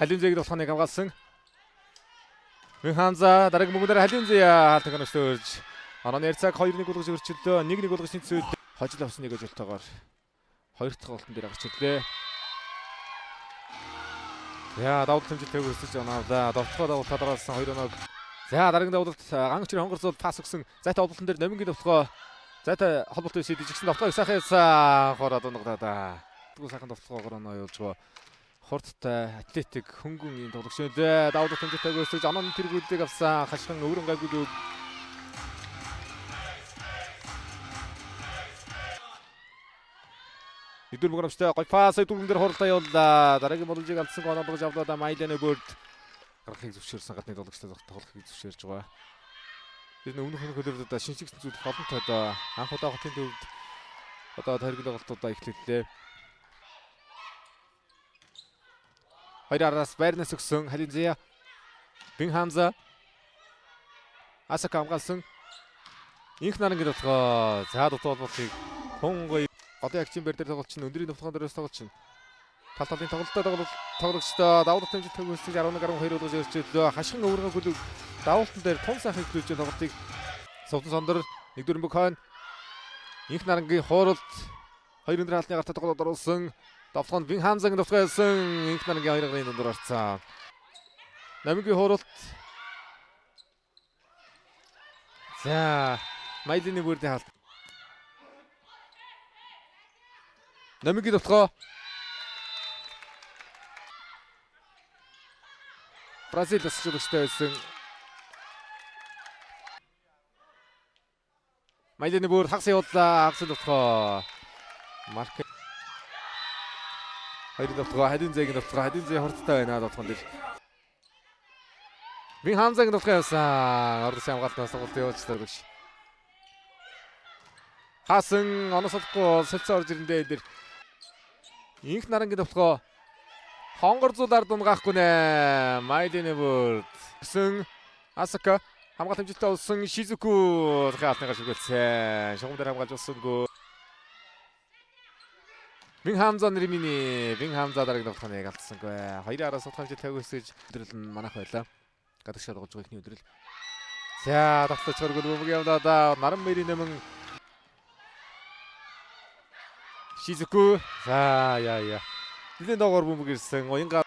Халимзэгийг тоглохыг хамгаалсан. Винхамза дараагийн мөнгөөр Халимзэ хаалтыг өнөсөлж онооны ярьцааг 2-1 болгож өрчлөө. 1-1 болгож тэнцвэрлээ. Хожил авсан нэг өжилтөөгоор 2 дахь голтон дээр гарч ирлээ. За давуу хэмжээтэй өсөж оноолаа. Довтлогоо давуу талгаалсан 2 оног. За дараагийн давуулт ангачрын хонгорцол пас өгсөн. Зайтай холболтон дээр номингийн довтлогоо зайтай холболт үсэд ижигсэн довтлогоо сайхан яасан. Хороод онгодаа. Тэгвэл сайхан довтлогоогоор оноо явуулж байгаа. Хурдтай атлетик хөнгөн юм тоглогчдээ давуу хэмжээтэй өсөж онооны тэргүүлдэг авсан. Хашгин өвөрөн гайгүй. Эдгээр мөнгөмжтэй гой пас дүүрэн дээр хуралдаа явууллаа. Дараагийн боломжийг алдсан гоо оноолгож авлаа. Майланы бүрд гарахыг зөвшөөрсөн гадны тоглогчтой тоглохыг зөвшөөрж байгаа. Тэр өмнөх хөлөөрөд шинжлэх зүйл холонтой одоо анх удаа хотын төвд одоо тархины тоглолтуудаа эхлэллээ. Хоёр араас байрнаас өгсөн Халимзэ. Винхамза. Асака хамгаалсан. Инх нарангийн тоглоо. За дутуу болболтыг хонгой одоо яг чинь бэр дээр тоглолч нь өндрийн довтлогоо дээрээс тоглолч нь тал талын тоглолттой тоглогчтой давуу хэмжээтэй хөөсөж 11-12 болгож өрчлөө. Хашгин өвөргөө гүлэг давуултан дээр тун сайхан хөтлөж тоглолтыг Сувдан Сондөр 1-4 Бөхөн инх нарангийн хууралт 2 өндөр хаалтны гартай тоглоод оруулсан. Довтлогонд Винхамзагийн довтлогоо ялсан. Инх нарангийн 2-ын дундуур орцсон. Намгийн хууралт. За Майлины бүрдийн хаалт. Намгийн довтлогоо Бразил өсөлттэй байсан. Майлины бүр хагас явууллаа. Хагас довтлогоо. Марк. Хоёр довтлогоо Халимзэгийн довтлогоо. Халимзэ хурдтай байна довтлогон дээр. Винхамзагийн довтлогоо явсан. Ордос хамгаалтнаас тоглолт явуулчихлаа гэж. Хасан оносолохгүй солилцоо орж ирэндээ дээр. Инх нарангийн довтлогоо хонгорзуулаар дунгаахгүй нэ. Майлины бүрд. Гэсэн Асака хамгаалт хэмжээтэй болсон Шизуку хаалтны гарч ирсэн. Шугам дээр хамгаалж болсонгүй. Винхамза нэрминий Винхамза дараагийн довтлогыг алдсангүй. Хоёр араас судах хэмжээтэй өгсөж өдрөл нь манайх байлаа. Гадагшаад голж байгаа ихний өдрөл. За давталж хөргөл бөмбөг явлаа да. Наран мэрийн нэмэн Шизуку. За яа. Нилэн доогоор бөмбөг ирсэн. Уянга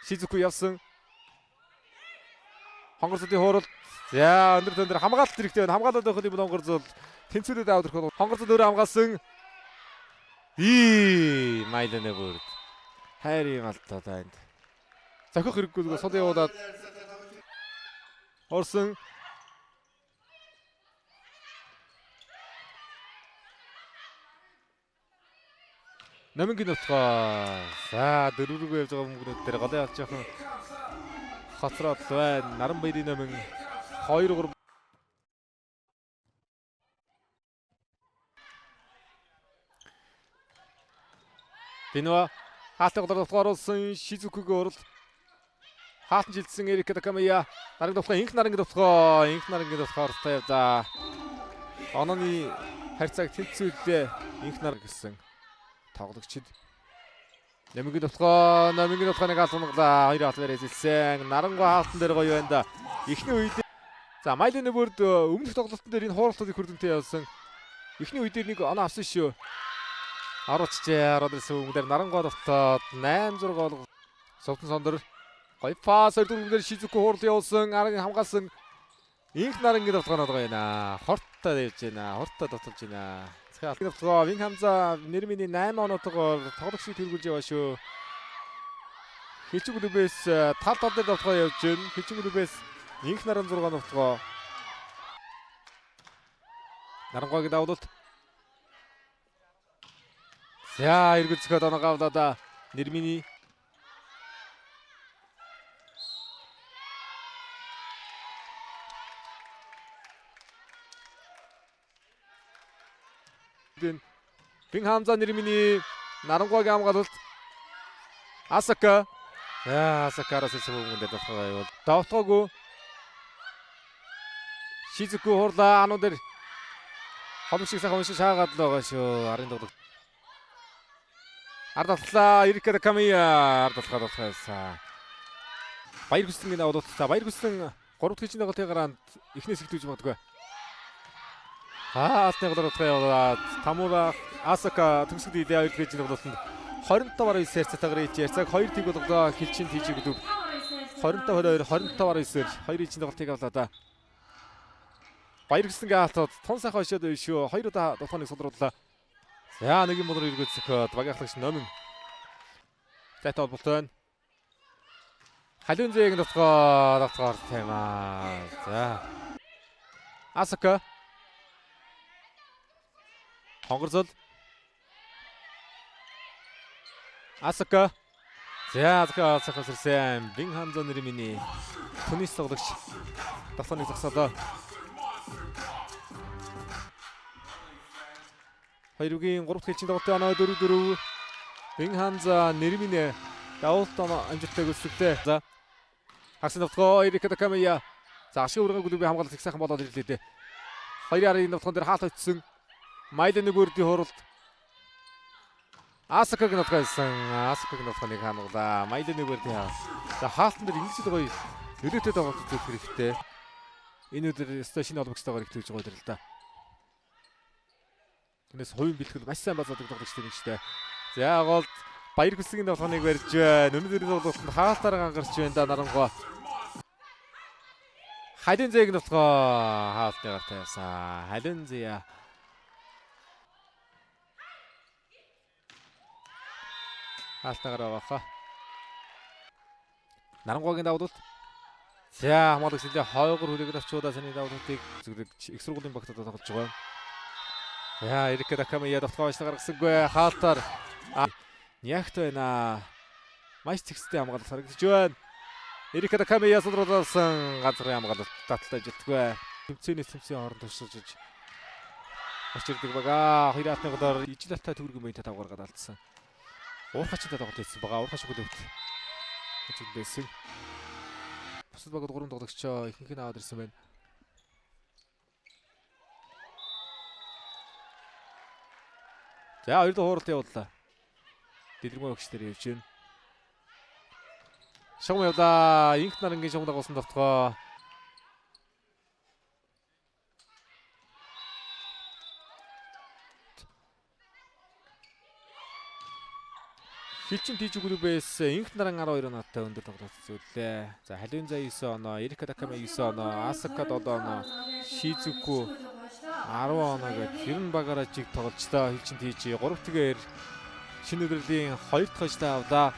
Шизуку явсан. Хонгорцолын хууралт. За өндөр хамгаалалт хэрэгтэй байна. Хамгаалалт өгөх юм бол хонгорцол тэнцвэрээд авдрах. Хонгорцол өөрөө хамгаалсан. Майланы бүрд. Хайр юм алдаа даа энд. Зохих хэрэггүй зүгээр сул явуулаад орсон. Намингийн довтлогоо. За дөрвөргөө явж байгаа мөнгнүүд дээр голын авч явах хоцроод байна. Наран баярын намин 2-3 Бинуа хаалтын довтлогоор оруулсан Шизукугийн уралд хаалтан жилдсэн Эрик Такамия дараагийн довтлогоо инх нарангийн довтлогоор тавьда. Онооны харьцааг тэнцвэрлээ инх нар гэсэн тоглогчид. Намингийн довтлогоо нэг алгамглаа. Хоёр хаалт барьж илсэн. Нарангуй хаалтан дээр гоё байна да. Эхний үед за Майлины бүрд өмнөх тоглолтын дээр энэ хууралтуудыг хүрдэнтэй явуулсан. Эхний үед нэг оноо авсан шүү. 10-чээ 10-аас өмнөдөр Нарангуй довтлоод 8-6 гол. Сувдан Сондөр гоё пас өрдөрөн дээр Шизуку хуурал явуулсан. Арагийн хамгаалсан. Инх нарангийн довтлогоо нод гоё байна. Хорттой явж байна. Хорттой довтлож байна. Довтлогоо Винхамза нэрминий 8 оноотойгоор тоглогчийг тэргүүлж яваа шүү. Хичиг үлбэс тал дээр довтлогоо явж байна. Хичиг үлбэс инх наран 6 довтлогоо. Нарангойгийн давуулт. За эргүүлцгээд оноо гавлаа да. Нэрминий Винхамза нэрминий Нарангойгийн хамгаалалт. Асака. Асакараас сэлбэнгэн дээр довтлогоо явуул. Довтлоогүй. Шизуку хурлаа ануу дээр хомшиг сайхан уншиж хаагаад л байгаа шүү. Арын тоглолт. Ардатлаа Ирика Такамия ардатлаа. Баяр хүслэнгийн даваад баяр хүслэн 3 дахь хичээний голын гараанд эхнээс ихтүүлж магадгүй. Хаалтны голоор яваад Тамура Асака төгсгөл идэ 2 дахь хичээний гололтод 25-9 хэрцэтээр ичээр цаг 2 тэг болголоо хилчин тийж гэдэг 25-22 25-9-ээр 2 хичээний голтыг авлаа. Баяр хүслэнгийн хаалтад тун сайхан хошоод байв шүү. 2 удаа дотооныг сулрууллаа. За нэг юм болор эргүүлсэх багийнхлагч номин. Зайтай болболтой байна. Халуун зээг дотгоор таймаа. За. Асака. Хонгорзол. Асака. За Асака сэрсэн. Бин Ханзо нэрминий тунис тоглогч. Дотооныг зогсоолоо. Хоёрын 3 дахь хилчийн тоглолтын оноо 4-4. Бин Ханзо нэрминэ давуултаа амжилттай гүйцэтгэв. За. Хагсын довтгоо Ирика Такамия. За ашиг өргөн клубын хамгаалалт их сайхан болоод ирлээ дээ. 2-ын довтгон дээр хаалт очсон. Майданы бүрдийн хуралд Асакагийн довтгоойсон. Асакагийн довтгоныг хануулаа. Майданы бүрдийн хаа. За хаалтан дээр ингэж л гоё нөлөөтэй тоглолт үзэх хэрэгтэй. Энэ өдөр сташин олбогчтойгоор их төвж гоё дэрэл да. Тэрнээс хувийн бэлтгэл маш сайн базаадаг тоглогч тийм шүү дээ. За гол баяр хүслэгийн довтгоныг барьж байна. Өнөөдрийн тоглолтод хаалтаараа ангарч байна да Нарангуй. Халин зээг довтгоо хаалтны гартаа явсан. Халин зэя. Хаалтаагаар аваха. Нарангуйгийн давуулт. За хамгаалагч нэлээ хойгор хүлээгэр авчудаа саний давуултыг зүрэг их сургуулийн багтад тоглож байгаа. За Ирика Такамия довтгоо ажлаа гаргасангүй хаалтаар Нягт байна. Маш цэгцтэй хамгаалалт харагдаж байна. Ирика Такамия сулруулсан газрын хамгаалалт таталтай жилтгүй. Тэмцээний хооронд төвшөж очирдаг бага. Хоёр хатны голоор ижил атаа төгөргөн байнта тавгаргаад алдсан. Уурхачтай тоглолт хийсэн бага. Уурхач хөлөвт. Хэвчээсэн. Бусад багууд 3 тоглогчоо ихэнх нь аваад ирсэн байна. За хоёр дахь хууралт явууллаа. Дэлгэрмийн өгч дээр явж байна. Шугам явлаа. Инх нарангийн шугам дагуулсан довтгоо. Хилчин тийж клубээс инх наран 12 оноотой өндөр тоглолт үзүүллээ. За халуун заа 9 оноо, Ирика Такамия 9 оноо, Асака 7 оноо, Шизуку 10 оноо гээд 90 багаараа жиг тоглолцтой хилчин тийж 3 тэгээр шинэ өдрлийн 2 дахь хожлоо авлаа.